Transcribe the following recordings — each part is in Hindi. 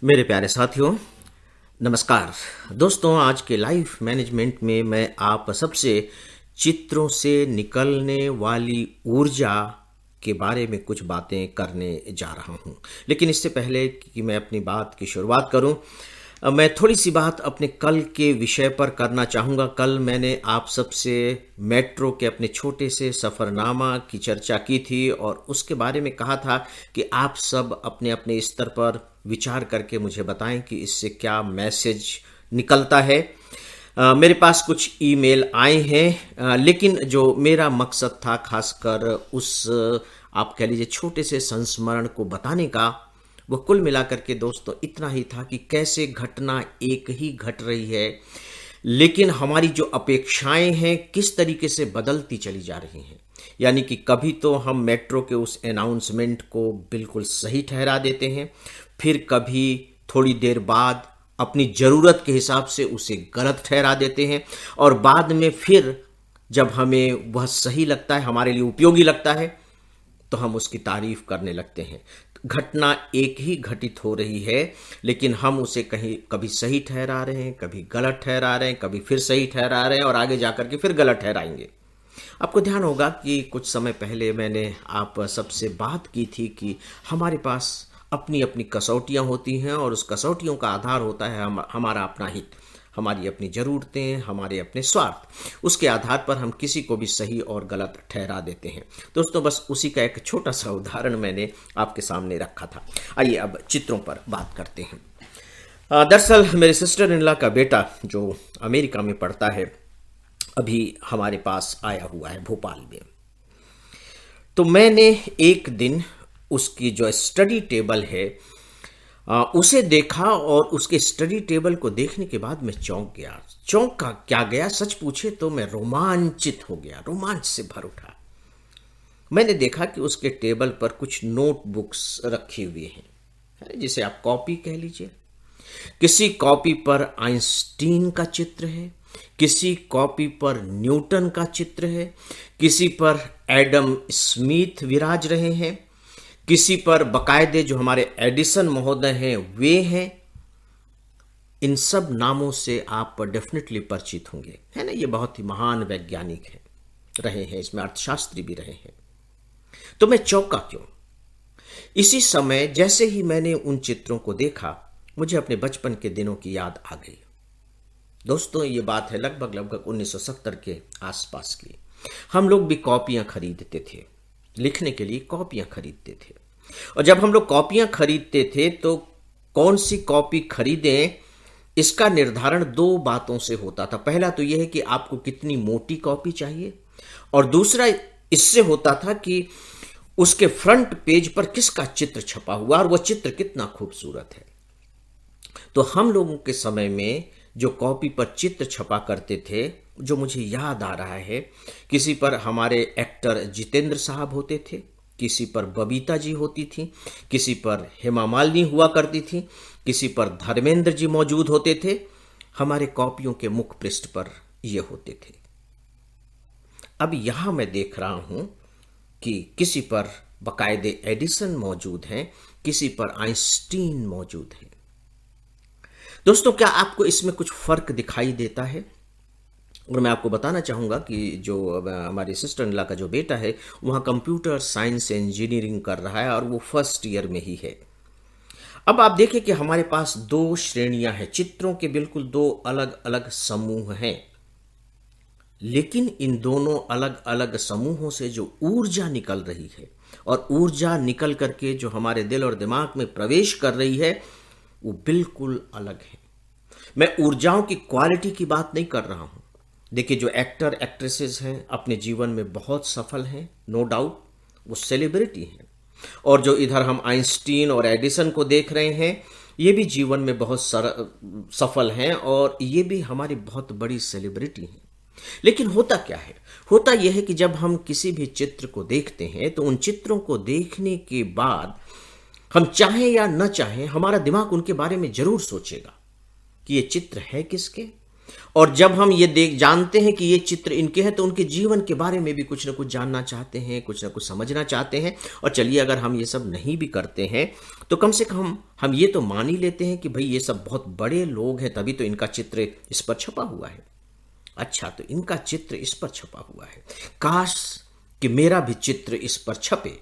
मेरे प्यारे साथियों, नमस्कार। दोस्तों, आज के लाइफ मैनेजमेंट में मैं आप सबसे चित्रों से निकलने वाली ऊर्जा के बारे में कुछ बातें करने जा रहा हूं। लेकिन इससे पहले कि मैं अपनी बात की शुरुआत करूं, मैं थोड़ी सी बात अपने कल के विषय पर करना चाहूँगा। कल मैंने आप सबसे मेट्रो के अपने छोटे से सफ़रनामा की चर्चा की थी और उसके बारे में कहा था कि आप सब अपने अपने स्तर पर विचार करके मुझे बताएं कि इससे क्या मैसेज निकलता है। मेरे पास कुछ ईमेल आए हैं, लेकिन जो मेरा मकसद था खासकर उस आप कह लीजिए छोटे से संस्मरण को बताने का, वह कुल मिलाकर के दोस्तों इतना ही था कि कैसे घटना एक ही घट रही है, लेकिन हमारी जो अपेक्षाएं हैं किस तरीके से बदलती चली जा रही हैं। यानी कि कभी तो हम मेट्रो के उस अनाउंसमेंट को बिल्कुल सही ठहरा देते हैं, फिर कभी थोड़ी देर बाद अपनी ज़रूरत के हिसाब से उसे गलत ठहरा देते हैं, और बाद में फिर जब हमें वह सही लगता है, हमारे लिए उपयोगी लगता है, तो हम उसकी तारीफ करने लगते हैं। घटना एक ही घटित हो रही है, लेकिन हम उसे कहीं कभी सही ठहरा रहे हैं, कभी गलत ठहरा रहे हैं, कभी फिर सही ठहरा रहे हैं और आगे जाकर के फिर गलत ठहराएंगे। आपको ध्यान होगा कि कुछ समय पहले मैंने आप सबसे बात की थी कि हमारे पास अपनी अपनी कसौटियां होती हैं और उस कसौटियों का आधार होता है हमारा अपना हित, हमारी अपनी ज़रूरतें, हमारे अपने स्वार्थ। उसके आधार पर हम किसी को भी सही और गलत ठहरा देते हैं। दोस्तों, बस उसी का एक छोटा सा उदाहरण मैंने आपके सामने रखा था। आइए अब चित्रों पर बात करते हैं। दरअसल मेरे सिस्टर इन लॉ का बेटा जो अमेरिका में पढ़ता है, अभी हमारे पास आया हुआ है भोपाल में। तो मैंने एक दिन उसकी जो स्टडी टेबल है उसे देखा, और उसके स्टडी टेबल को देखने के बाद मैं चौंक गया। चौंक का क्या गया, सच पूछे तो मैं रोमांचित हो गया, रोमांच से भर उठा। मैंने देखा कि उसके टेबल पर कुछ नोटबुक्स रखी हुई हैं, जिसे आप कॉपी कह लीजिए। किसी कॉपी पर आइंस्टीन का चित्र है, किसी कॉपी पर न्यूटन का चित्र है, किसी पर एडम स्मिथ विराज रहे हैं, किसी पर बकायदे जो हमारे एडिसन महोदय हैं वे हैं। इन सब नामों से आप डेफिनेटली परिचित होंगे, है ना। ये बहुत ही महान वैज्ञानिक हैं, रहे हैं, इसमें अर्थशास्त्री भी रहे हैं। तो मैं चौंका क्यों? इसी समय जैसे ही मैंने उन चित्रों को देखा, मुझे अपने बचपन के दिनों की याद आ गई। दोस्तों, ये बात है लगभग 1970 के आसपास की। हम लोग भी कॉपियां खरीदते थे, लिखने के लिए कॉपियां खरीदते थे। और जब हम लोग कॉपियां खरीदते थे तो कौन सी कॉपी खरीदें, इसका निर्धारण दो बातों से होता था। पहला तो यह है कि आपको कितनी मोटी कॉपी चाहिए, और दूसरा इससे होता था कि उसके फ्रंट पेज पर किसका चित्र छपा हुआ और वह चित्र कितना खूबसूरत है। तो हम लोगों के समय में जो कॉपी पर चित्र छपा करते थे, जो मुझे याद आ रहा है, किसी पर हमारे एक्टर जितेंद्र साहब होते थे, किसी पर बबीता जी होती थी, किसी पर हेमा मालिनी हुआ करती थी, किसी पर धर्मेंद्र जी मौजूद होते थे। हमारे कॉपियों के मुख पृष्ठ पर ये होते थे। अब यहां मैं देख रहा हूं कि किसी पर बकायदे एडिसन मौजूद हैं, किसी पर आइंस्टीन मौजूद है। दोस्तों, क्या आपको इसमें कुछ फर्क दिखाई देता है? और मैं आपको बताना चाहूँगा कि जो हमारी सिस्टर इन लॉ का जो बेटा है, वहाँ कंप्यूटर साइंस इंजीनियरिंग कर रहा है और वो फर्स्ट ईयर में ही है। अब आप देखें कि हमारे पास दो श्रेणियां हैं, चित्रों के बिल्कुल दो अलग अलग समूह हैं, लेकिन इन दोनों अलग अलग समूहों से जो ऊर्जा निकल रही है, और ऊर्जा निकल करके जो हमारे दिल और दिमाग में प्रवेश कर रही है, वो बिल्कुल अलग है। मैं ऊर्जाओं की क्वालिटी की बात नहीं कर रहा हूं। देखिए, जो एक्टर एक्ट्रेसेस हैं अपने जीवन में बहुत सफल हैं, नो डाउट, वो सेलिब्रिटी हैं। और जो इधर हम आइंस्टीन और एडिसन को देख रहे हैं, ये भी जीवन में बहुत सफल हैं और ये भी हमारी बहुत बड़ी सेलिब्रिटी हैं। लेकिन होता क्या है? होता यह है कि जब हम किसी भी चित्र को देखते हैं, तो उन चित्रों को देखने के बाद हम चाहें या न चाहें, हमारा दिमाग उनके बारे में जरूर सोचेगा कि ये चित्र है किसके, और जब हम ये देख जानते हैं कि ये चित्र इनके हैं तो उनके जीवन के बारे में भी कुछ ना कुछ जानना चाहते हैं, कुछ ना कुछ समझना चाहते हैं। और चलिए, अगर हम ये सब नहीं भी करते हैं तो कम से कम हम ये तो मान ही लेते हैं कि भाई ये सब बहुत बड़े लोग हैं, तभी तो इनका चित्र इस पर छपा हुआ है। अच्छा, तो इनका चित्र इस पर छपा हुआ है, काश कि मेरा भी चित्र इस पर छपे,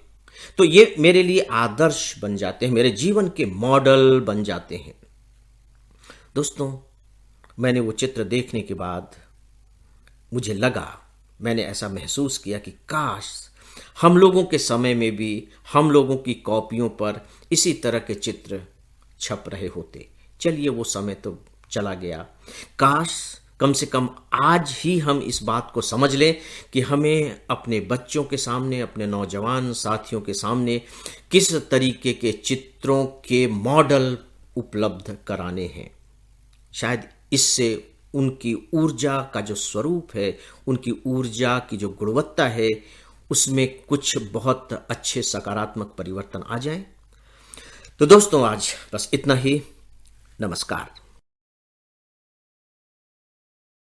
तो ये मेरे लिए आदर्श बन जाते हैं, मेरे जीवन के मॉडल बन जाते हैं। दोस्तों, मैंने वो चित्र देखने के बाद मुझे लगा, मैंने ऐसा महसूस किया कि काश हम लोगों के समय में भी हम लोगों की कॉपियों पर इसी तरह के चित्र छप रहे होते। चलिए, वो समय तो चला गया। काश कम से कम आज ही हम इस बात को समझ लें कि हमें अपने बच्चों के सामने, अपने नौजवान साथियों के सामने किस तरीके के चित्रों के मॉडल उपलब्ध कराने हैं। शायद इससे उनकी ऊर्जा का जो स्वरूप है, उनकी ऊर्जा की जो गुणवत्ता है, उसमें कुछ बहुत अच्छे सकारात्मक परिवर्तन आ जाए। तो दोस्तों, आज बस इतना ही। नमस्कार।